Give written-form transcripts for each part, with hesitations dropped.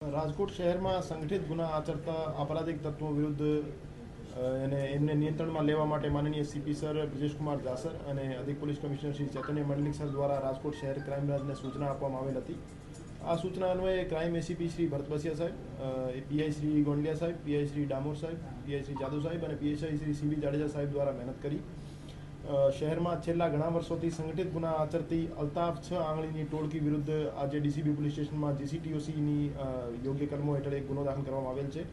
રાજકોટ શહેરમાં સંગઠિત ગુના આચરતા આપરાધિક તત્વો વિરુદ્ધ એમને નિયંત્રણમાં લેવા માટે માનનીય સીપી સર બ્રિજેશકુમાર જાસર અને અધિક પોલીસ કમિશનર શ્રી ચૈતન્ય મંડલિક સર દ્વારા રાજકોટ શહેર ક્રાઇમ બ્રાન્ચને સૂચના આપવામાં આવેલ હતી। આ સૂચના અન્વયે ક્રાઇમ એસીપી શ્રી ભરત બસિયા સાહેબ, પીઆઈ શ્રી ગોંડલિયા સાહેબ, પીઆઈ શ્રી ડામોર સાહેબ, પીઆઈ શ્રી જાદવ સાહેબ અને પીએસઆઈ શ્રી સીબી જાડેજા સાહેબ દ્વારા મહેનત કરી શહેરમાં છેલ્લા ઘણા વર્ષોથી સંગઠિત ગુના આચરતી અલ્તાફ 6 આંગળીની ટોળકી વિરુદ્ધ આજે ડીસીબી પોલીસ સ્ટેશનમાં જીસીટીઓસીની યોગ્ય કલમો હેઠળ એક ગુનો દાખલ કરવામાં આવેલ છે।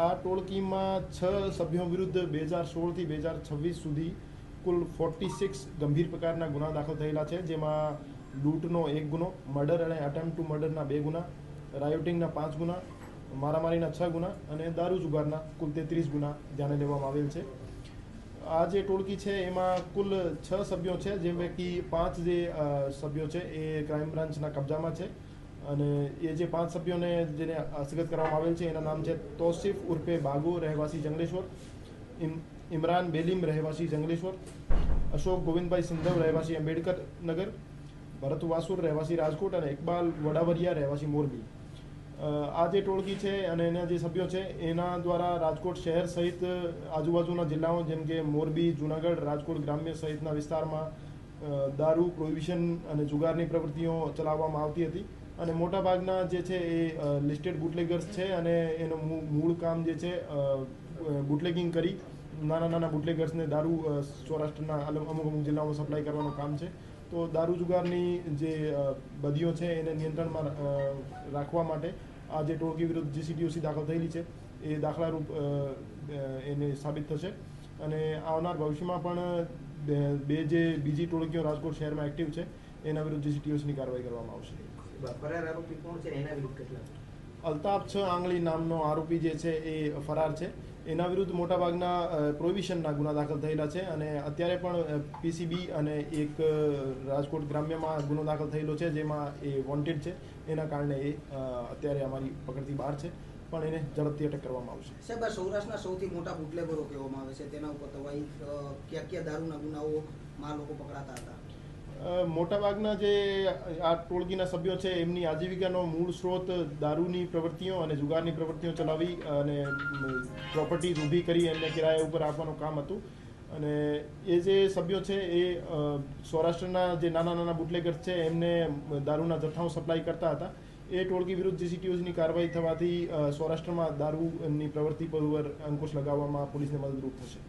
આ ટોળકીમાં 6 સભ્યો વિરુદ્ધ 2016 થી 2026 સુધી કુલ 46 ગંભીર પ્રકારના ગુના દાખલ થયેલા છે, જેમાં લૂંટનો 1 ગુનો, મર્ડર અને અટેમ્પ્ટ ટુ મર્ડરના 2 ગુના, રાયોટિંગના 5 ગુના, મારામારીના 6 ગુના અને દારૂ જુગારના કુલ 33 ગુના ધ્યાને લેવામાં આવેલ છે। આ જે ટોળકી છે એમાં કુલ 6 સભ્યો છે, જે પૈકી 5 જે સભ્યો છે એ ક્રાઇમ બ્રાન્ચના કબજામાં છે અને એ જે 5 સભ્યોને જેને હસ્તગત કરવામાં આવેલ છે એના નામ છે તોસિફ ઉર્ફે બાગો રહેવાસી જંગલેશ્વર, ઇમરાન બેલીમ રહેવાસી જંગલેશ્વર, અશોક ગોવિંદભાઈ સિંધવ રહેવાસી અંબેડકર નગર, ભરત વાસુર રહેવાસી રાજકોટ અને ઇકબાલ વડાવરિયા રહેવાસી મોરબી। આ જે ટોળકી છે અને એના જે સભ્યો છે એના દ્વારા રાજકોટ શહેર સહિત આજુબાજુના જિલ્લાઓ જેમ કે મોરબી, જૂનાગઢ, રાજકોટ ગ્રામ્ય સહિતના વિસ્તારમાં દારૂ, પ્રોહિબિશન અને જુગારની પ્રવૃત્તિઓ ચલાવવામાં આવતી હતી અને મોટાભાગના જે છે એ લિસ્ટેડ બુટલેગર્સ છે અને એનું મૂળ કામ જે છે બુટલેગિંગ કરી નાના નાના બુટલેગર્સને દારૂ સૌરાષ્ટ્રના અમુક જિલ્લાઓમાં સપ્લાય કરવાનું કામ છે। તો દારૂ જુગારની જે બદીઓ છે એને નિયંત્રણમાં રાખવા માટે આ જે ટોળકી વિરુદ્ધ જીસીટીઓસી દાખલ થયેલી છે એ દાખલારૂપ એને સાબિત થશે અને આવનાર ભવિષ્યમાં પણ જે બીજી ટોળકીઓ રાજકોટ શહેરમાં એક્ટિવ છે એના વિરુદ્ધ જીસીટીઓસીની કાર્યવાહી કરવામાં આવશે। ફરાર આરોપી કોણ છે એના વિરુદ્ધ કેટલા? અલ્તાફ 6 આંગળી નામનો આરોપી જે છે એ ફરાર છે। એના વિરુદ્ધ મોટાભાગના પ્રોહિબિશનના ગુના દાખલ થયેલા છે અને અત્યારે પણ પીસીબી અને એક રાજકોટ ગ્રામ્યમાં ગુનો દાખલ થયેલો છે જેમાં એ વોન્ટેડ છે, એના કારણે એ અત્યારે અમારી પકડથી બહાર છે, પણ એને ઝડપથી અટક કરવામાં આવશે। સાહેબ, આ સૌરાષ્ટ્રના સૌથી મોટા બુટલેગરો કહેવામાં આવે છે, તેના ઉપર તો ભાઈ કયા દારૂના ગુનાઓમાં લોકો પકડાતા હતા? મોટાભાગના જે આ ટોળકીના સભ્યો છે એમની આજીવિકાનો મૂળ સ્ત્રોત દારૂની પ્રવૃત્તિઓ અને જુગારની પ્રવૃત્તિઓ ચલાવી અને પ્રોપર્ટીઝ ઊભી કરી એમને કિરાયા ઉપર આપવાનું કામ હતું અને એ જે સભ્યો છે એ સૌરાષ્ટ્રના જે નાના નાના બુટલેગર્સ છે એમને દારૂના જથ્થાઓ સપ્લાય કરતા હતા। એ ટોળકી વિરુદ્ધ જીસીટીઓસીની કાર્યવાહી થવાથી સૌરાષ્ટ્રમાં દારૂની પ્રવૃત્તિ પર અંકુશ લગાવવામાં પોલીસને મદદરૂપ થશે।